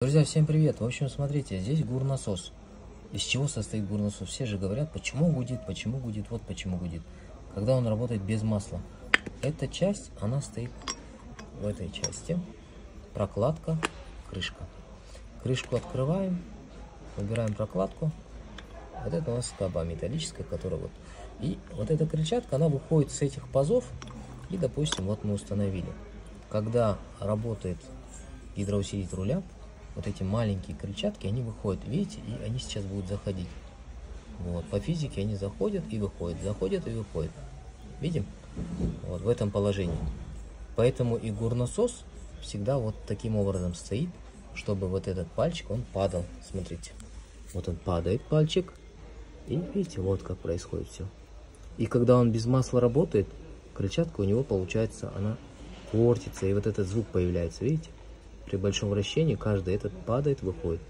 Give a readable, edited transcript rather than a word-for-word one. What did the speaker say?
Друзья, всем привет! В общем, смотрите, здесь гурнасос. Из чего состоит гурнасос? Все же говорят, почему гудит, вот почему гудит. Когда он работает без масла. Эта часть, она стоит в этой части. Прокладка, крышка. Крышку открываем, убираем прокладку. Вот это у нас скоба металлическая, которая вот. И вот эта крыльчатка, она выходит с этих пазов. И, допустим, вот мы установили. Когда работает гидроусилитель руля, вот эти маленькие крыльчатки, они выходят, видите, и они сейчас будут заходить. Вот, по физике они заходят и выходят, Видим? Вот в этом положении. Поэтому и гурнасос всегда вот таким образом стоит, чтобы вот этот пальчик, он падал. Смотрите, вот он падает, пальчик, и видите, вот как происходит все. И когда он без масла работает, крыльчатка у него, получается, она портится, и вот этот звук появляется, видите? При большом вращении каждый этот падает, выходит.